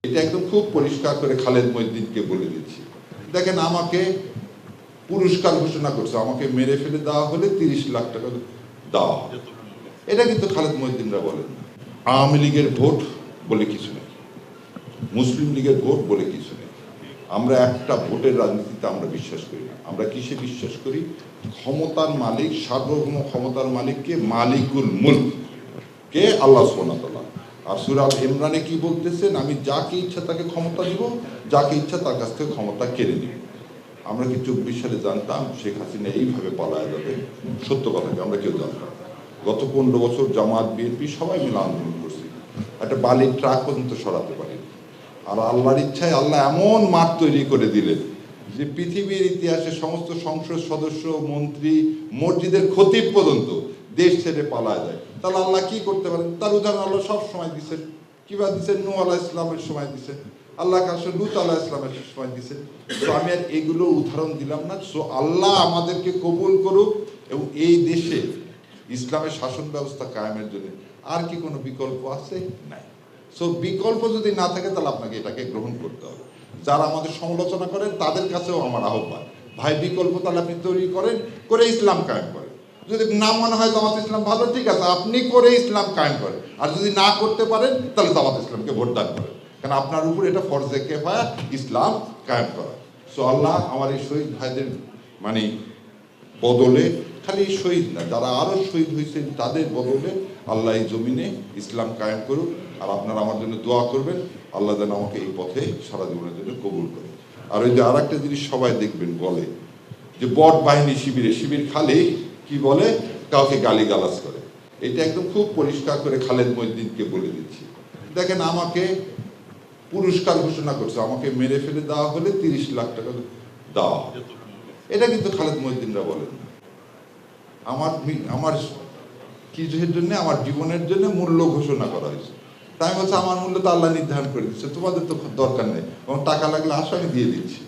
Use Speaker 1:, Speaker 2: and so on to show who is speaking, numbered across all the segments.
Speaker 1: এটা একদম খুব পরিষ্কার করে খালেদ মহিউদ্দিনকে বলে দিচ্ছি। দেখেন, আমাকে পুরস্কার ঘোষণা করছে, আমাকে মেরে ফেলে দেওয়া হলে 30 লাখ টাকা দেওয়া হবে। এটা কিন্তু খালেদ মহিউদ্দিনরা বলেন না। আওয়ামী লীগের ভোট বলে কিছু নেই, মুসলিম লীগের ভোট বলে কিছু নেই। আমরা একটা ভোটের রাজনীতিতে আমরা বিশ্বাস করি না। আমরা কিসে বিশ্বাস করি? ক্ষমতার মালিক, সার্বভৌম ক্ষমতার মালিককে মালিকুল মুলক কে আল্লাহ সুবহানাহু ওয়া তাআলা। আর সূরা আল ইমরানে কি বলতেছেন? আমি যাকে ইচ্ছা তাকে ক্ষমতা দিব, যাকে ইচ্ছা তার কাছ থেকে ক্ষমতা কেড়ে নিব। আমরা কি 24 সালে জানতাম শেখ হাসিনা এইভাবে পালায় যাবে? সত্য কথা কি আমরা কেউ জানতাম? গত 15 বছর জামাত বিএনপি সবাই মিলে আন্দোলন করছি, একটা বালির ট্রাক পর্যন্ত সরাতে পারি। আর আল্লাহর ইচ্ছায় আল্লাহ এমন মাঠ তৈরি করে দিলেন যে পৃথিবীর ইতিহাসে সমস্ত সংসদ সদস্য, মন্ত্রী, মসজিদের খতিব পর্যন্ত দেশ ছেড়ে পালায় যায়। তাহলে আল্লাহ কি করতে পারেন? তার উদাহরণ আল্লাহ সব সময় দিচ্ছেন। কিভাবে দিচ্ছেন? নূহ আলাইহিস সালামের সময় দিচ্ছেন, আল্লাহ কাছে লূত আলাইহিস সালামের সময় দিচ্ছেন। তো আমি আর এগুলো উদাহরণ দিলাম না। সো আল্লাহ আমাদেরকে কবুল করুক এবং এই দেশে ইসলামের শাসন ব্যবস্থা কায়েমের জন্য আর কি কোনো বিকল্প আছে? নাই। সো বিকল্প যদি না থাকে তাহলে আপনাকে এটাকে গ্রহণ করতে হবে। যারা আমাদের সমালোচনা করেন তাদের কাছেও আমার আহ্বান, ভাই বিকল্প তাহলে আপনি তৈরি করেন, করে ইসলাম কায়েম করেন। যদি না মনে হয় জামাত ইসলাম ভালো, ঠিক আছে, আপনি করে ইসলাম কায়েম করেন। আর যদি না করতে পারেন তাহলে জামাত ইসলামকে ভোট দান করেন, কারণ আপনার উপর এটা ফরজে কিফায়া ইসলাম কায়েম করা। সো আল্লাহ আমার এই শহীদ ভাইদের মানে বদলে, খালি শহীদ না, যারা আরো শহীদ হয়েছেন তাদের বদলে আল্লাহ এই জমিনে ইসলাম কায়েম করুক। আর আপনারা আমার জন্য দোয়া করবেন, আল্লাহ যেন আমাকে এই পথে সারা জীবনের জন্য কবুল করে। আর ওই যে আর একটা জিনিস সবাই দেখবেন বলে যে বট বাহিনী শিবির খালি কি বলে, কাউকে গালিগালাজ করে। এটা একদম খুব পরিষ্কার করে খালেদ মহিউদ্দিনকে বলে দিচ্ছি। দেখেন, আমাকে পুরস্কার ঘোষণা করছে, আমাকে মেরে ফেলে দেওয়া হলে 30 লাখ টাকা দেওয়া হবে। এটা কিন্তু খালেদ মহিউদ্দিনরা বলেন না। আমার কিছুর জন্য, আমার জীবনের জন্য মূল্য ঘোষণা করা হয়েছে। তাই বলছে আমার মূল্য তো আল্লাহ নির্ধারণ করে দিচ্ছে, তোমাদের তো দরকার নেই, এবং টাকা লাগলে আসো আমি দিয়ে দিচ্ছি।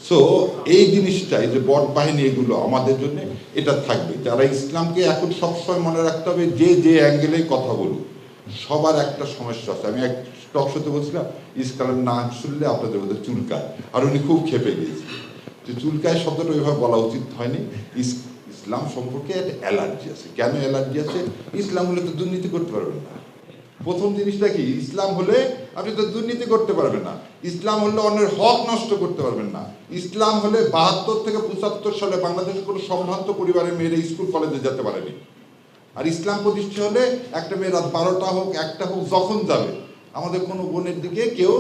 Speaker 1: সো এই জিনিসটাই যে বট বাহিনী, এগুলো আমাদের জন্য এটা থাকবে। যারা ইসলামকে এখন সবসময় মনে রাখতে হবে, যে অ্যাঙ্গেলে কথা বলুক, সবার একটা সমস্যা আছে। আমি এক টক শোতে বলছিলাম, ইসলামের নাম শুনলে আপনাদের মধ্যে চুলকায়, আর উনি খুব খেপে গিয়েছিলেন যে চুলকায় শব্দটা ওইভাবে বলা উচিত হয়নি। ইসলাম সম্পর্কে একটা অ্যালার্জি আছে। কেন অ্যালার্জি আছে? ইসলাম হলে তো দুর্নীতি করতে পারবেন না। প্রথম জিনিসটা কি? ইসলাম হলে আপনি তো দুর্নীতি করতে পারবেন না। ইসলাম হলে অন্যের হক নষ্ট করতে পারবেন না। ইসলাম হলে 72 থেকে 75 সালে বাংলাদেশের কোনো সম্ভ্রান্ত পরিবারের মেয়েরা স্কুল কলেজে যেতে পারেনি। আর ইসলাম প্রতিষ্ঠা হলে একটা মেয়ে রাত 12টা হোক, 1টা হোক, যখন যাবে, আমাদের কোনো বোনের দিকে কেউ